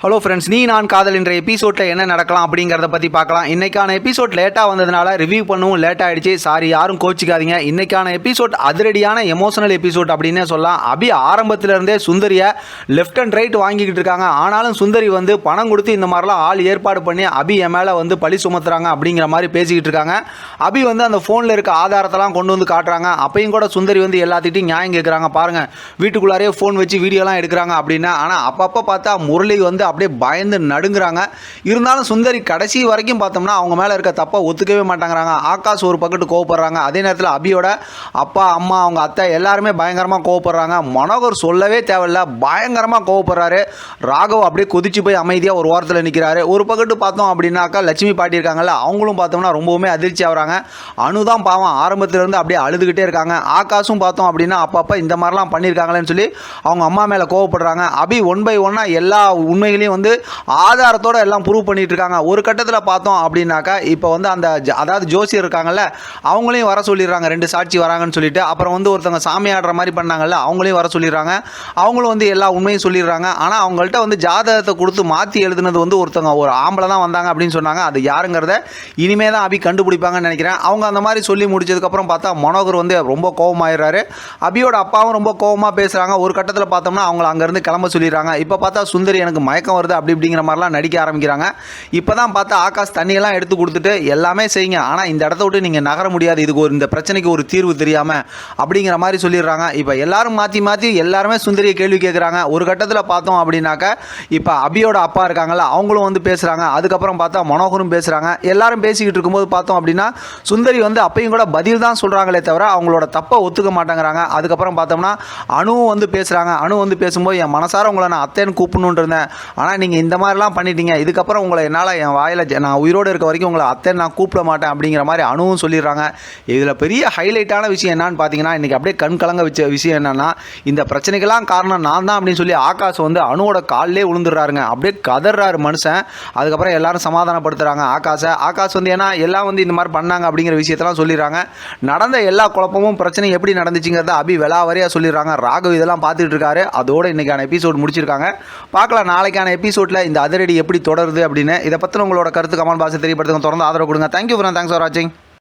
Hello friends, நீ நான் காதல் என்ற எபிசோடில் என்ன நடக்கலாம் அப்படிங்கிறத பற்றி பார்க்கலாம். இன்றைக்கான எபிசோட் லேட்டாக வந்ததுனால ரிவ்யூ பண்ணவும் லேட் ஆகிடுச்சு. சாரி, யாரும் கோச்சிக்காதீங்க. இன்றைக்கான எபிசோட் அதிரடியான எமோஷனல் எபிசோட் அப்படின்னே சொல்லலாம். அபி ஆரம்பத்திலேருந்தே சுந்தரியை லெஃப்ட் அண்ட் ரைட் வாங்கிக்கிட்டு இருக்காங்க. ஆனாலும் சுந்தரி வந்து பணம் கொடுத்து இந்த மாதிரிலாம் ஆள் ஏற்பாடு பண்ணி அபி என் மேலே வந்து பழி சுமத்துறாங்க அப்படிங்கிற மாதிரி பேசிக்கிட்டு இருக்காங்க. அபி வந்து அந்த ஃபோனில் இருக்க ஆதாரத்தெல்லாம் கொண்டு வந்து காட்டுறாங்க. அப்பையும் கூட சுந்தரி வந்து எல்லாத்திட்டையும் நியாயம் கேட்குறாங்க. பாருங்கள், வீட்டுக்குள்ளாரே ஃபோன் வச்சு வீடியோலாம் எடுக்கிறாங்க அப்படின்னா. ஆனால் அப்பப்போ பார்த்தா முரளி வந்து அப்படியே பயந்து நடுங்குறாங்க. இருந்தாலும் சுந்தரி கடைசி வரைக்கும் பார்த்தோம்னா அவங்க மேலே இருக்க தப்பை ஒத்துக்கவே மாட்டாங்கிறாங்க. ஆகாஷ் ஒரு பக்கத்து கோவப்படுறாங்க. அதே நேரத்தில் அபியோட அப்பா, அம்மா, அவங்க அத்தை எல்லாருமே பயங்கரமாக கோவப்படுறாங்க. மனோகர் சொல்லவே தேவையில்ல, பயங்கரமாக கோவப்படுறாரு. ராகவ் அப்படியே கொதிச்சு போய் அமைதியாக ஒரு ஓரத்தில் நிற்கிறாரு. ஒரு பக்கத்து பார்த்தோம் அப்படின்னாக்கா லட்சுமி பாட்டி இருக்காங்கல்ல, அவங்களும் பார்த்தோம்னா ரொம்பவுமே அதிர்ச்சி ஆகுறாங்க. அனுதான் பாவம் ஆரம்பத்திலேருந்து அப்படியே அழுதுகிட்டே இருக்காங்க. ஆகாஷும் பார்த்தோம் அப்படின்னா அப்பப்போ இந்த மாதிரிலாம் பண்ணியிருக்காங்களேன்னு சொல்லி அவங்க அம்மா மேலே கோவப்படுறாங்க. அபி ஒன் பை ஒன்னாக எல்லா உண்மைகளையும் வந்து ஆதாரத்தோட எல்லாம் ப்ரூவ் பண்ணிட்டு இருக்காங்க. ஒரு கட்டத்தில் பார்த்தோம் அப்படின்னாக்கா இப்போ வந்து அந்த அதாவது ஜோசியர் இருக்காங்கல்ல, அவங்களையும் வர சொல்லிடுறாங்க. 2 சாட்சி வராங்கன்னு சொல்லிட்டு. அப்புறம் வந்து ஒருத்தவங்க சாமி ஆடுற மாதிரி பண்ணாங்கல்ல, அவங்களையும் வர சொல்லிடுறாங்க. அவங்களும் வந்து எல்லா உண்மையும் சொல்லிடுறாங்க. ஆனால் அவங்கள்ட்ட வந்து ஜாதகத்தை கொடுத்து மாற்றி எழுதுனது வந்து ஒருத்தவங்க ஒரு ஆம்பளை தான் வந்தாங்க அப்படின்னு சொன்னாங்க. அது யாருங்கிறத இனிமே தான் அபி கண்டுபிடிப்பாங்கன்னு நினைக்கிறேன். அவங்க அந்த மாதிரி சொல்லி முடிச்சதுக்கப்புறம் பார்த்தா மனோகர் வந்து ரொம்ப கோபமாயிடுறாரு. அபியோட அப்பாவும் ரொம்ப கோபமாக பேசுகிறாங்க. ஒரு கட்டத்தில் பார்த்தோம்னா அவங்கள அங்கேருந்து கிளம்ப சொல்லிடுறாங்க. இப்போ பார்த்தா சுந்தரி எனக்கு மயக்கம் வருது அப்படி இப்படிங்கிற மாதிரிலாம் நடிக்க ஆரம்பிக்கிறாங்க. இப்போ தான் பார்த்தா ஆகாஷ் தண்ணியெல்லாம் எடுத்து கொடுத்துட்டு எல்லாமே செய்யுங்க, ஆனால் இந்த இடத்த விட்டு நீங்கள் நகர முடியாது, இதுக்கு இந்த பிரச்சனைக்கு ஒரு தீர்வு தெரியாமல் அப்படிங்கிற மாதிரி சொல்லிடுறாங்க. இப்போ எல்லாரும் மாற்றி எல்லாருமே சுந்தரியை கேள்வி கேட்குறாங்க. ஒரு கட்டத்தில் பார்த்தோம் அப்படின்னாக்க இப்போ அபியோட அப்பா இருக்காங்கல்ல, அவங்களும் வந்து பேசுகிறாங்க. அதுக்கப்புறம் பார்த்தா மனோகரும் பேசுகிறாங்க. எல்லாரும் பேசிக்கிட்டு இருக்கும்போது பார்த்தோம் அப்படின்னா சுந்தரி வந்து அப்பையும் கூட பதில் தான் சொல்கிறாங்களே தவிர அவங்களோட தப்பை ஒத்துக்க மாட்டேங்கிறாங்க. அதுக்கப்புறம் பார்த்தோம்னா அணுவும் வந்து பேசுகிறாங்க. அணு வந்து பேசும்போது என் மனசார உங்களை நான் அத்தைன்னு கூப்பிடணுன்னு இருந்தேன், ஆனால் நீங்கள் இந்த மாதிரிலாம் பண்ணிட்டீங்க, இதுக்கப்புறம் உங்களை என்னால் என் வாயில் நான் உயிரோடு இருக்க வரைக்கும் உங்களை அத்தை நான் கூப்பிட மாட்டேன் அப்படிங்கிற மாதிரி அணுவும் சொல்லிடுறாங்க. இதில் பெரிய ஹைலைட்டான விஷயம் என்னன்னு பார்த்தீங்கன்னா, இன்றைக்கி அப்படியே கண் கலங்க வச்ச விஷயம் என்னென்னா, இந்த பிரச்சனைக்கெல்லாம் காரணம் நான் தான் அப்படின்னு சொல்லி ஆகாஷ் வந்து அணுவோட காலிலே விழுந்துடுறாருங்க. அப்படியே கதறாரு மனுஷன். அதுக்கப்புறம் எல்லாரும் சமாதானப்படுத்துகிறாங்க ஆகாஷ் வந்து ஏன்னா எல்லாம் வந்து இந்த மாதிரி பண்ணாங்க அப்படிங்கிற விஷயத்தெல்லாம் சொல்லிடுறாங்க. நடந்த எல்லா குழப்பமும் பிரச்சனை எப்படி நடந்துச்சுங்கிறத அபி விலாவரியாக சொல்லிடுறாங்க. ராகவ் இதெல்லாம் பார்த்துட்டு இருக்காரு. அதோட இன்றைக்கான எபிசோட் முடிச்சிருக்காங்க. பார்க்கலாம் நாளைக்கான எபிசோடில் இந்த அதிரடி எப்படி தொடருது அப்படின்னு. இதை பற்றி உங்களோட கருத்து கமெண்ட் பாக்ஸில் தெரியப்படுத்துங்க. தொடர்ந்து ஆதரவு கொடுங்க. தேங்க்யூ ஃபார் வாட்சிங்.